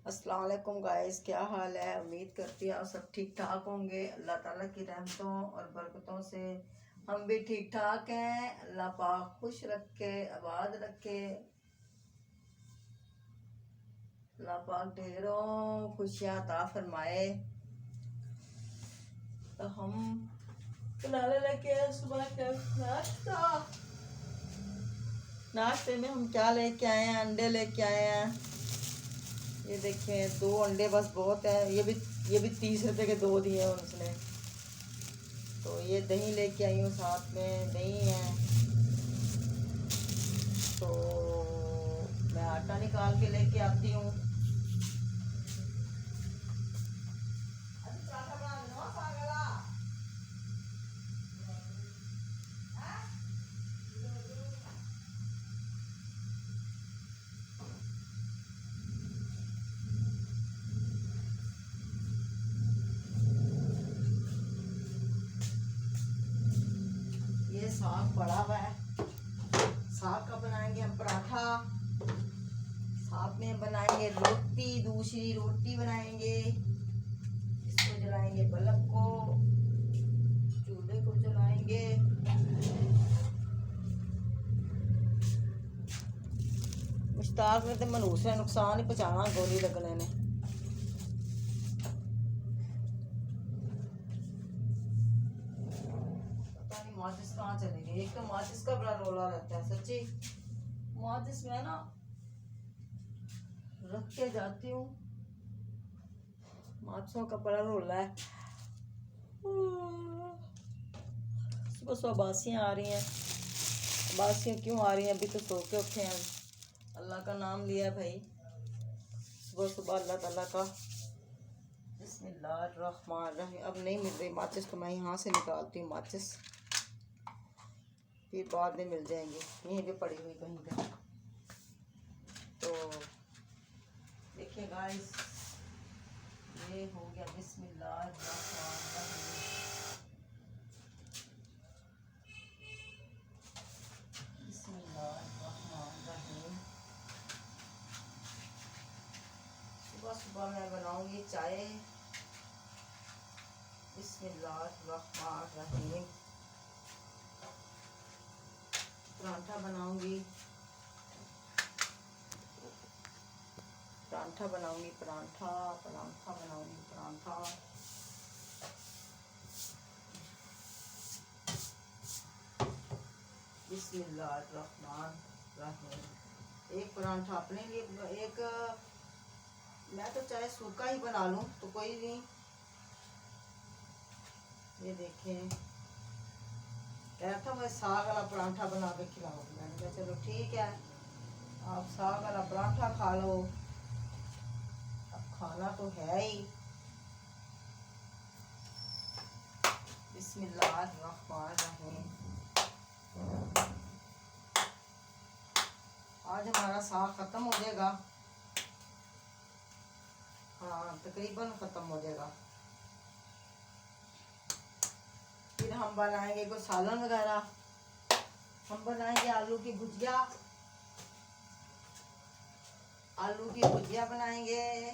अस्सलाम वालेकुम गाइस, क्या हाल है। उम्मीद करती है आप सब ठीक ठाक होंगे। अल्लाह ताला की रहमतों और बरकतों से हम भी ठीक ठाक हैं। अल्लाह पाक खुश रखे, आबाद रखे। अल्लाह पाक ढेरों खुशियाँ अता फरमाए। तो हम बनाने लगे सुबह का नाश्ता। नाश्ते में हम क्या लेके आए हैं, अंडे लेके आए हैं। ये देखें, 2 अंडे बस बहुत है। ये भी 30 रुपए के 2 दिए हैं उसने। तो ये दही लेके आई हूँ, साथ में दही है। तो मैं आटा निकाल के लेके आती हूँ। ये साग पड़ा हुआ है, साग का बनाएंगे हम पराठा। साथ में बनाएंगे रोटी, दूसरी रोटी बनाएंगे। इसको जलाएंगे, बल्ब को, चूल्हे को जलाएंगे। मुश्ताक ने तो मनूस ने नुकसान ही पहुंचाना गोली लगने ने। पता नहीं माचिस कहाँ चली गई। एक तो माचिस का बड़ा रोला रहता है सच्ची। माचिस में ना रख के जाती हूँ, माचिसों का बड़ा रोला है। सुबह सुबह बासियाँ आ रही हैं। बासियाँ क्यों आ रही हैं? अभी तो सो के उठे हैं। अल्लाह का नाम लिया है भाई सुबह सुबह, अल्लाह ताला का। बिस्मिल्लाहिर्रहमानिर्रहीम। अब नहीं मिल रही माचिस तो मैं यहाँ से निकालती हूँ माचिस, फिर बाद में मिल जाएंगी। यहीं पे पड़ी हुई कहीं पे। तो देखिए गाइस, ये हो गया। बिस्मिल्लाहिर्रहमानिर्रहीम। बिस्मिल्लाहिर्रहमानिर्रहीम। सुबह सुबह मैं बनाऊंगी चाय। बिस्मिल्लाहिर्रहमानिर्रहीम। परांठा बनाऊंगी, परांठा बनाऊंगी, परांठा परांठा बनाऊंगी, परांठा। बिस्मिल्लाहिर्रहमानिर्रहीम। एक परांठा अपने लिए, एक मैं तो चाहे सूखा ही बना लूं तो कोई नहीं। ये देखें, कह रहा था मैं साग वाला परांठा बना के खिलाऊंगी। मैंने कहा चलो ठीक है, आप साग वाला परांठा खा लो। अब खाना तो है ही। बिस्मिल्लाहिर्रहमानिर्रहीम। आज हमारा साग खत्म हो जाएगा। हाँ, तकरीबन खत्म हो जाएगा। फिर हम बनाएंगे कोई सालन वगैरह। हम बनाएंगे आलू की भुजिया। आलू की भुजिया बनाएंगे।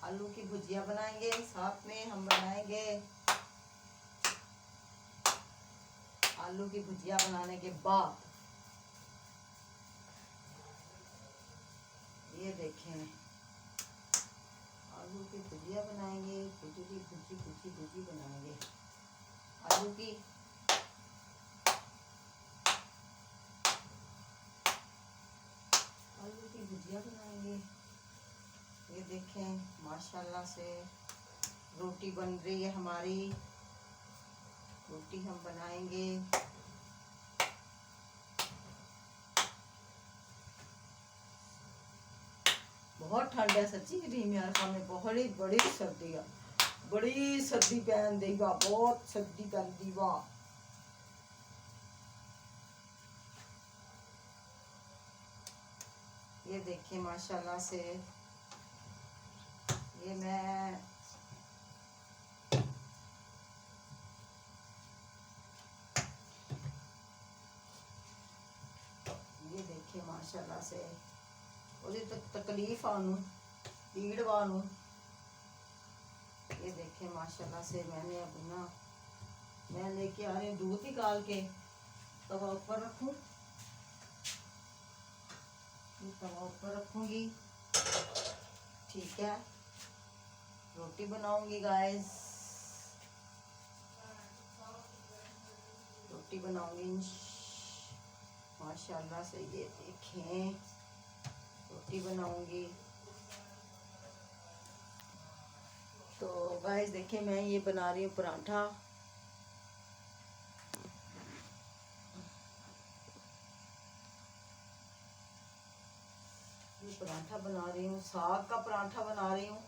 आलू की भुजिया बनाएंगे। साथ में हम बनाएंगे आलू की भुजिया बनाने के बाद ये देखें, आलू की भुजिया बनाएंगे। भुजी भुजी भुजी भुजी बनाएंगे आलू की। आलू की भुजिया बनाएंगे। ये देखें, माशाल्लाह से रोटी बन रही है हमारी। रोटी हम बनाएंगे। बहुत ठंड है सच्ची यार, में बहुत ही बड़ी सर्दी है। बड़ी सर्दी पैन देगा, बहुत सर्दी पैन दीवा। ये देखिए माशाल्लाह से, ये मैं ये देखिए माशाल्लाह से ਉਹਦੀ तकलीफ आनू पीड़ वानू। ये देखें माशाल्लाह से मैंने अपना मैं लेके आ रही हूँ दूध निकाल के, तवा ऊपर रखूँ, तवा ऊपर रखूँगी, ठीक है। रोटी बनाऊंगी गाइस, रोटी बनाऊंगी माशाल्लाह से। ये देखें रोटी बनाऊंगी। तो गाइस देखें मैं ये बना रही हूँ पराठा। ये पराठा बना रही हूँ, साग का पराठा बना रही हूँ।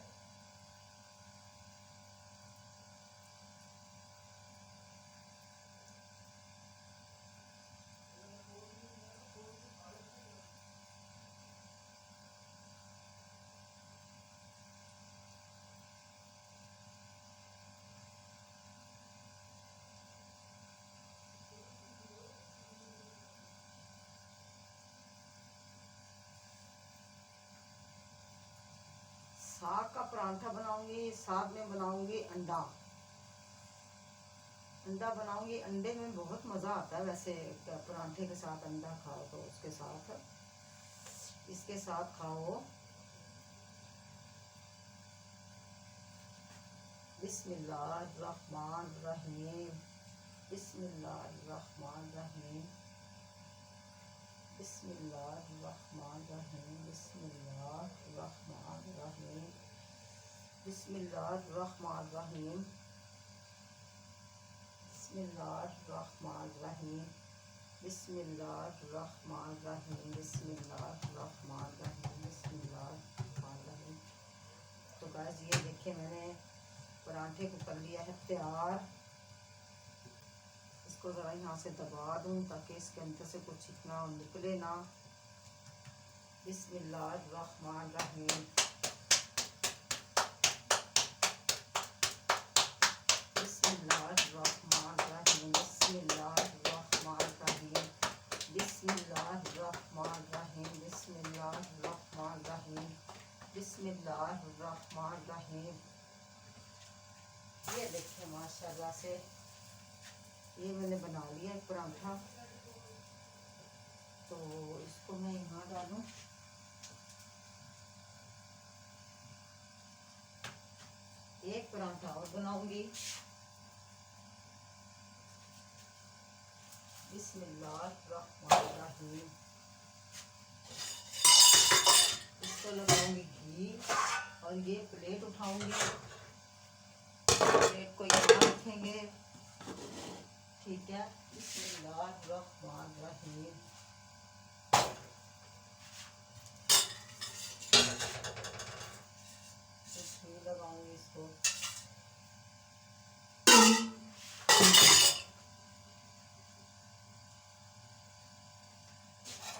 साग का पराठा बनाऊंगी, साथ में बनाऊंगी अंडा, अंडा बनाऊंगी। अंडे में बहुत मज़ा आता है वैसे, पराठे के साथ अंडा खाओ तो उसके साथ इसके साथ खाओ। बिस्मिल्लाहिर्रहमानिर्रहीम, बिस्मिल्लाहिर्रहमानिर्रहीम, बिस्मिल्लाहिर्रहमानिर्रहीम, बिस्मिल्लाहिर्रहमानिर्रहीम, बिस्मिल्लाहिर्रहमानिर्रहीम, बिस्मिल्लाहिर्रहमानिर्रहीम, बिस्मिल्लाहिर्रहमानिर्रहीम, बिस्मिल्लाहिर्रहमानिर्रहीम, बिस्मिल्लाहिर्रहमानिर्रहीम। तो गाइस ये देखिए मैंने पराठे को कर लिया है तैयार। इसको ज़रा यहाँ से दबा दूँ ताकि इसके अंदर से कुछ इतना निकले ना। बिस्मिल्लाहिर्रहमानिर्रहीम, बिस्मिल्लाहिर्रहमानिर्रहीम, बिस्मिल्लाहिर्रहमानिर्रहीम, बिस्मिल्लाहिर्रहमानिर्रहीम, बिस्मिल्लाहिर्रहमानिर्रहीम, बिस्मिल्लाहिर्रहमानिर्रहीम। ये देखिए माशाल्लाह से ये मैंने बना लिया एक पराठा। तो इसको मैं यहाँ डालूं। एक पराठा और बनाऊंगी। बिस्मिल्लाहिर्रहमानिर्रहीम। इसको लगाऊंगी घी और ये प्लेट उठाऊंगी, प्लेट को यहाँ रखेंगे, ठीक है। बिस्मिल्लाहिर्रहमानिर्रहीम। घी लगाऊंगी इसको।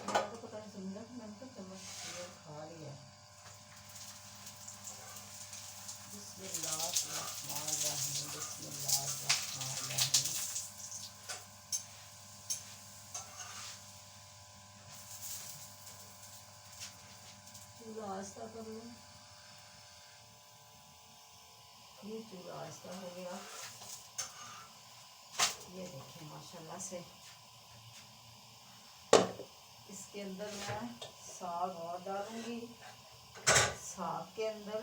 तो पता नहीं समझा कि मैंने तो चम्मच खा लिया। बिस्मिल्लाहिर्रहमानिर्रहीम, बिस्मिल्लाहिर्रहमानिर्रहीम। चूल्हा आहिस्ता कर लूँ। ये चूल्हा आहिस्ता हो गया। ये देखें माशाल्लाह से। इसके अंदर मैं साग और डालूंगी। साग के अंदर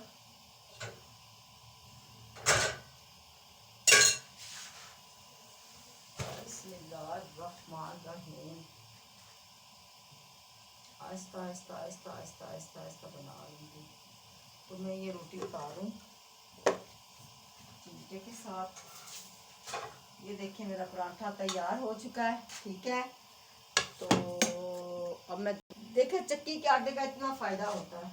बिस्मिल्लाहिर्रहमानिर्रहीम। आहिस्ता आहिस्ता आहिस्ता आहिस्ता आहिस्ता आहिस्ता बना लूँगी। तो मैं ये रोटी उतारूँ चिमटे के साथ। ये देखिए मेरा पराठा तैयार हो चुका है, ठीक है। तो अब मैं देखे चक्की के आटे का इतना फ़ायदा होता है।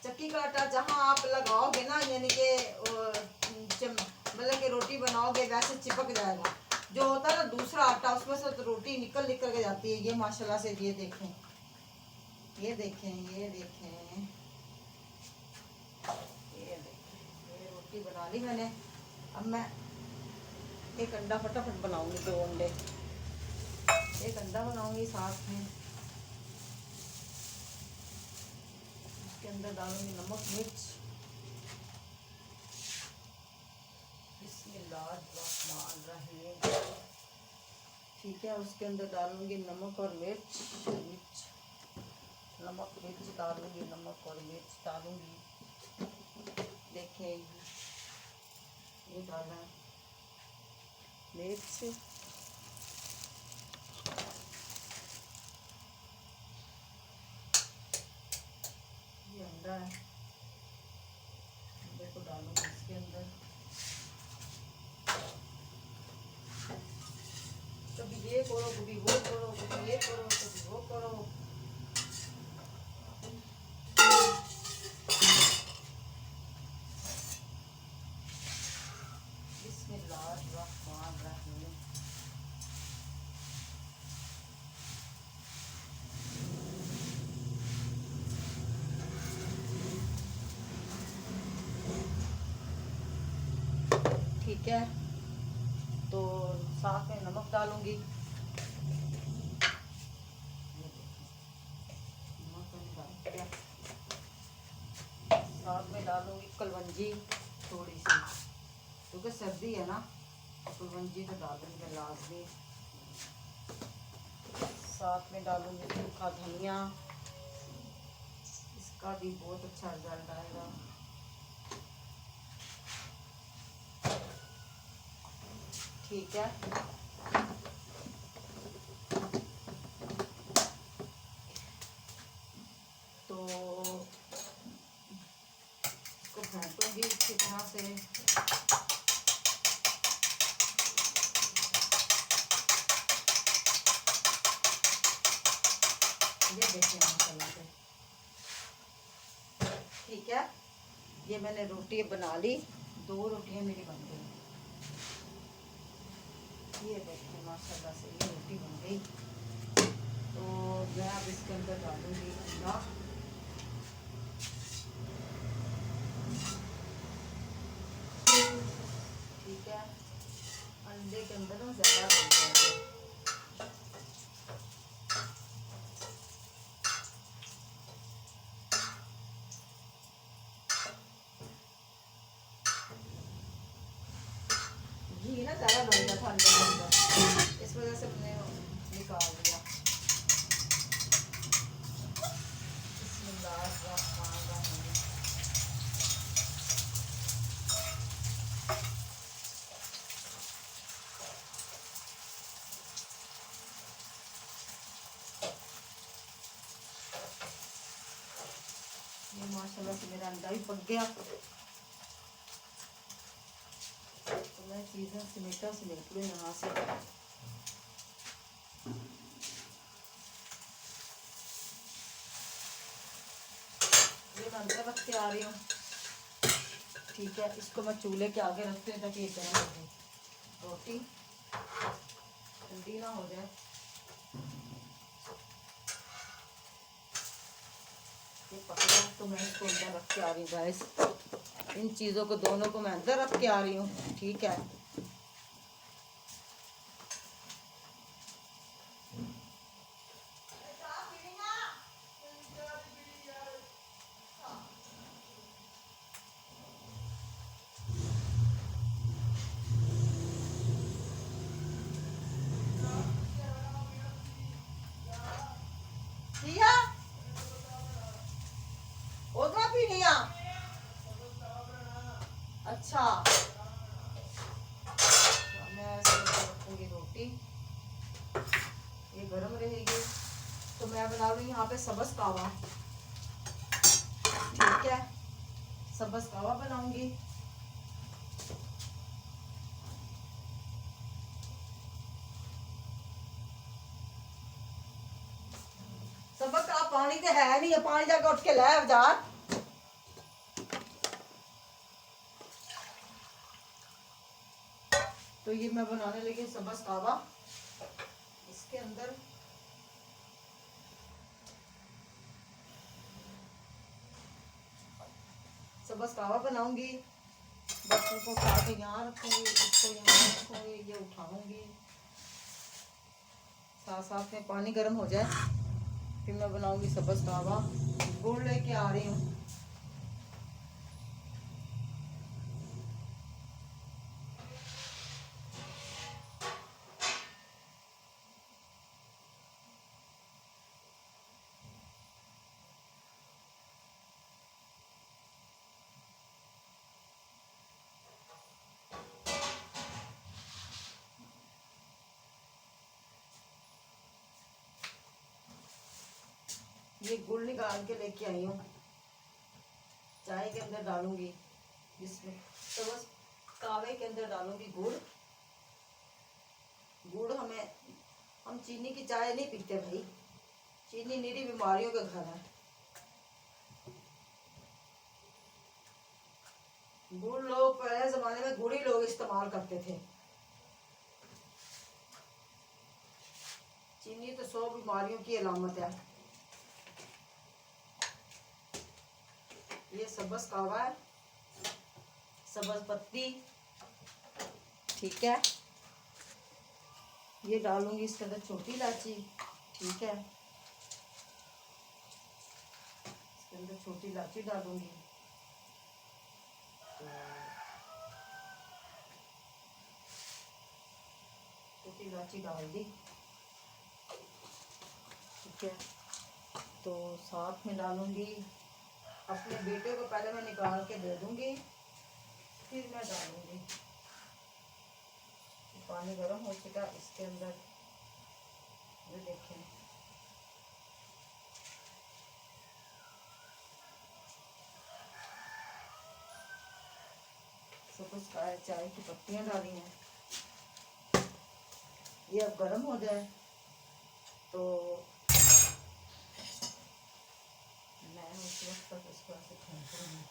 चक्की का आटा जहाँ आप लगाओगे ना, यानी कि मतलब कि रोटी बनाओगे वैसे चिपक जाएगा। जो होता है ना दूसरा आटा, उसमें से तो रोटी निकल के जाती है। ये माशाल्लाह से ये देखें, ये देखें, ये देखें, ये रोटी बना ली मैंने। अब मैं एक अंडा फटाफट बनाऊंगी, 2 अंडे, एक अंडा बनाऊंगी साथ में। अंदर डालूंगी नमक मिर्च। बिस्मिल्लाहिर्रहमानिर्रहीम। ठीक है, उसके अंदर डालूंगी नमक और मिर्च। नमक मिर्च डालूंगी, नमक और मिर्च डालूंगी। देखें, ये डालना है मिर्च। ये अंडा है, अंडे को डालूंगी इसके अंदर। कभी ये करो, कभी वो करो, कभी ये करो, कभी वो करो। बिस्मिल्लाहिर्रहमानिर्रहीम। ठीक है, तो साथ में नमक डालूंगी। साथ में डालूंगी कलवंजी थोड़ी सी, क्योंकि सर्दी है ना, कलवंजी तो डालूंगी मैं लाजमी। साथ में डालूंगी सूखा धनिया, इसका भी बहुत अच्छा रिजल्ट आएगा। ठीक है, तो इसको फेंटूंगी अच्छी तरह से। ये देखिए मसाला से। ठीक है, ये मैंने रोटी बना ली, 2 रोटियां मेरी बन गई। ये देखिए माशाल्लाह से ये रोटी बन गई। तो मैं अब इसके अंदर डालूंगी अंडा। ठीक है, अंडे के अंदर ना ज़्यादा डालते हैं। घी ना ज़्यादा डल गया था अंडे के अंदर, इस वजह से मैंने निकाल दिया। बिस्मिल्लाहिर्रहमानिर्रहीम। ये माशाल्लाह से मेरा अंडा भी पक गया। तो मैं चीज़ें समेट लूँ यहाँ से। ये मैं अंदर रख के आ रही हूँ। ठीक है, इसको मैं चूल्हे के आगे रखते हैं ताकि ये गर्म हो जाए, रोटी ठंडी ना हो जाए। ये पकड़ा तो मैं इसको अंदर रख के आ रही हूँ गाइस। इन चीज़ों को दोनों को मैं अंदर रख के आ रही हूँ। ठीक है, अच्छा, मैं ऐसे रखूँगी रोटी, ये गरम रहेगी। तो मैं बना रही हूँ यहाँ पे सब्ज़ कावा। ठीक है, सब्ज़ कावा बनाऊंगी। सब्ज़ कावा पानी तो है नहीं है, पानी जाके उठ के ले बाजार। तो ये मैं बनाने लगी सब्ज़ कावा। इसके अंदर सब्ज़ कावा बनाऊंगी। बर्तन को उठा के यहाँ रखूंगी, इसको यहाँ रखूंगी, ये उठाऊंगी। साथ साथ में पानी गर्म हो जाए, फिर मैं बनाऊंगी सब्ज़ कावा। गुड़ लेके आ रही हूँ। ये गुड़ निकाल के लेके आई हूँ, चाय के अंदर डालूंगी इसमें। तो बस कावे के अंदर डालूंगी गुड़। गुड़ हम चीनी की चाय नहीं पीते भाई, चीनी निरी बीमारियों का घर है। गुड़ लोग पहले जमाने में गुड़ ही लोग इस्तेमाल करते थे, चीनी तो 100 बीमारियों की अलामत है। ये सब्ज कावा है, सब्ज पत्ती, ठीक है। ये डालूंगी इसके अंदर छोटी इलायची, ठीक है। इसके अंदर छोटी इलायची डालूंगी, छोटी इलायची डाल दी, ठीक है। तो साथ में डालूंगी अपने बेटे को, पहले मैं निकाल के दे दूंगी, फिर मैं डालूंगी। पानी गर्म हो चुका, इसके अंदर ये देखें, सब्ज चाय की पत्तियां डाली हैं। ये अब गर्म हो जाए तो मैं उस वक्त तक इसको ऐसे फेंकूंगी।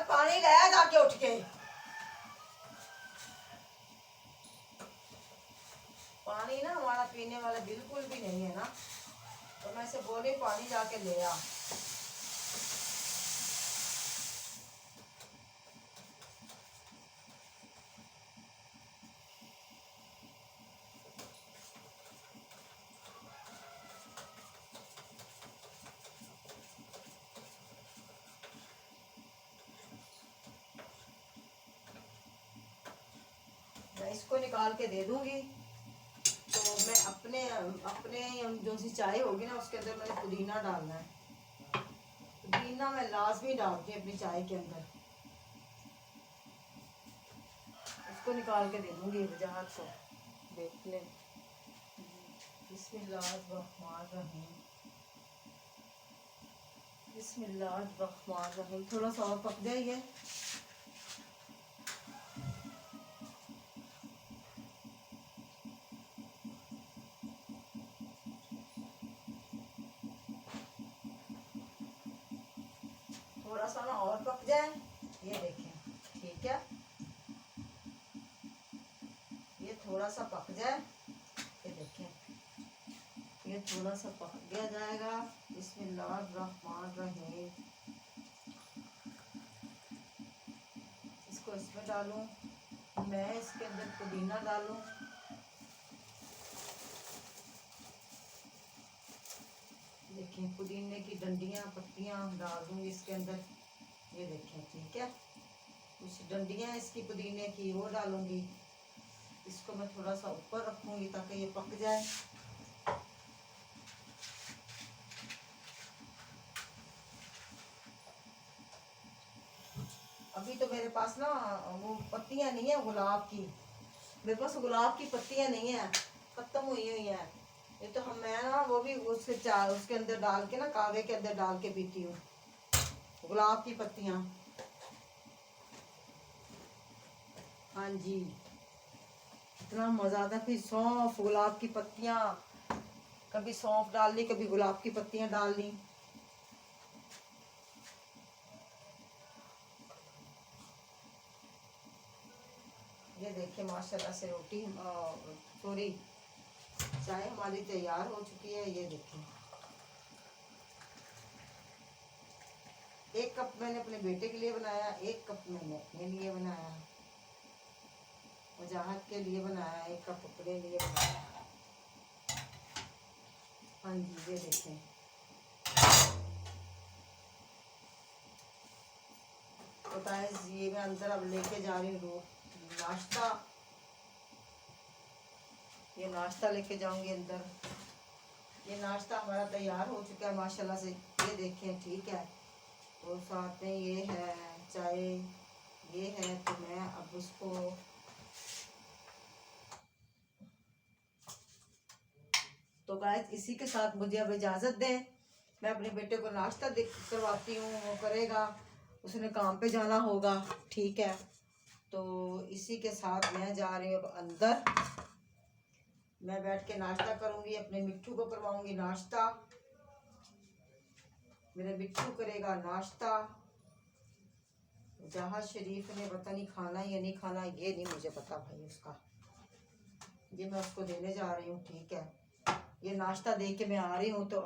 पानी लाया जाके उठ के, पानी ना हमारा पीने वाला बिल्कुल भी नहीं है ना, तो मैं से बोली पानी जाके ले आ। मैं इसको निकाल के दे दूंगी। तो मैं अपने अपने जो सी चाय होगी ना, उसके अंदर मैंने पुदीना डालना है। पुदीना मैं लाजमी डालती हूँ अपनी चाय के अंदर। इसको निकाल के दे दूंगी वजाहत को, देख लें। बिस्मिल्लाहिर्रहमानिर्रहीम, बिस्मिल्लाहिर्रहमानिर्रहीम। थोड़ा सा और पक जाइए। थोड़ा सा ना और पक जाए, ये देखें, ठीक है। ये थोड़ा सा पक जाए, ये देखें, ये थोड़ा सा पक गया जाएगा। बिस्मिल्लाहिर्रहमानिर्रहीम। इसको इसमें डालूं, मैं इसके अंदर पुदीना डालूं, देखें, पुदीने की डंडियां पत्तियां डाल दूंगी इसके अंदर, ये देखें, ठीक है। कुछ डंडियां इसकी पुदीने की वो डालूंगी। इसको मैं थोड़ा सा ऊपर रखूंगी ताकि ये पक जाए। अभी तो मेरे पास ना वो पत्तियां नहीं है गुलाब की, मेरे पास गुलाब की पत्तियां नहीं है, खत्म हुई हुई है। ये तो मैं ना वो भी उसके अंदर डाल के ना, कावे के अंदर डाल के पीती हूँ गुलाब की पत्तियां। हाँ जी, इतना मजा आता। फिर सौंफ, गुलाब की पत्तियां, कभी सौंफ डाल ली, कभी गुलाब की पत्तियां डाल ली। ये देखिए माशाल्लाह से रोटी सॉरी चाय हमारी तैयार हो चुकी है। ये देखिए, 1 कप मैंने अपने बेटे के लिए बनाया, 1 कप मैंने अपने लिए बनाया, वजाहत के लिए बनाया, 1 कप अपने लिए बनाया। हाँ जी, ये देखें, तो गाइस ये मैं अंदर अब लेके जा रही हूँ नाश्ता। ये नाश्ता लेके जाऊंगी अंदर। ये नाश्ता हमारा तैयार हो चुका है माशाल्लाह से, ये देखें, ठीक है। और साथ में ये है चाय, ये है। तो मैं अब उसको तो गाइस इसी के साथ मुझे अब इजाज़त दें। मैं अपने बेटे को नाश्ता करवाती हूँ, वो करेगा, उसने काम पे जाना होगा, ठीक है। तो इसी के साथ मैं जा रही हूँ अब अंदर। मैं बैठ के नाश्ता करूँगी, अपने मिट्ठू को करवाऊँगी नाश्ता, मेरा मिट्ठू करेगा नाश्ता। जहाज शरीफ ने पता नहीं खाना या नहीं खाना, ये नहीं मुझे पता भाई उसका, ये मैं उसको देने जा रही हूँ, ठीक है। ये नाश्ता दे के मैं आ रही हूँ। तो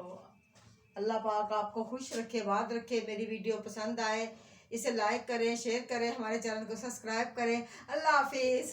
अल्लाह पाक आपको खुश रखे, बात रखे। मेरी वीडियो पसंद आए इसे लाइक करें, शेयर करें, हमारे चैनल को सब्सक्राइब करें। अल्लाह हाफिज़।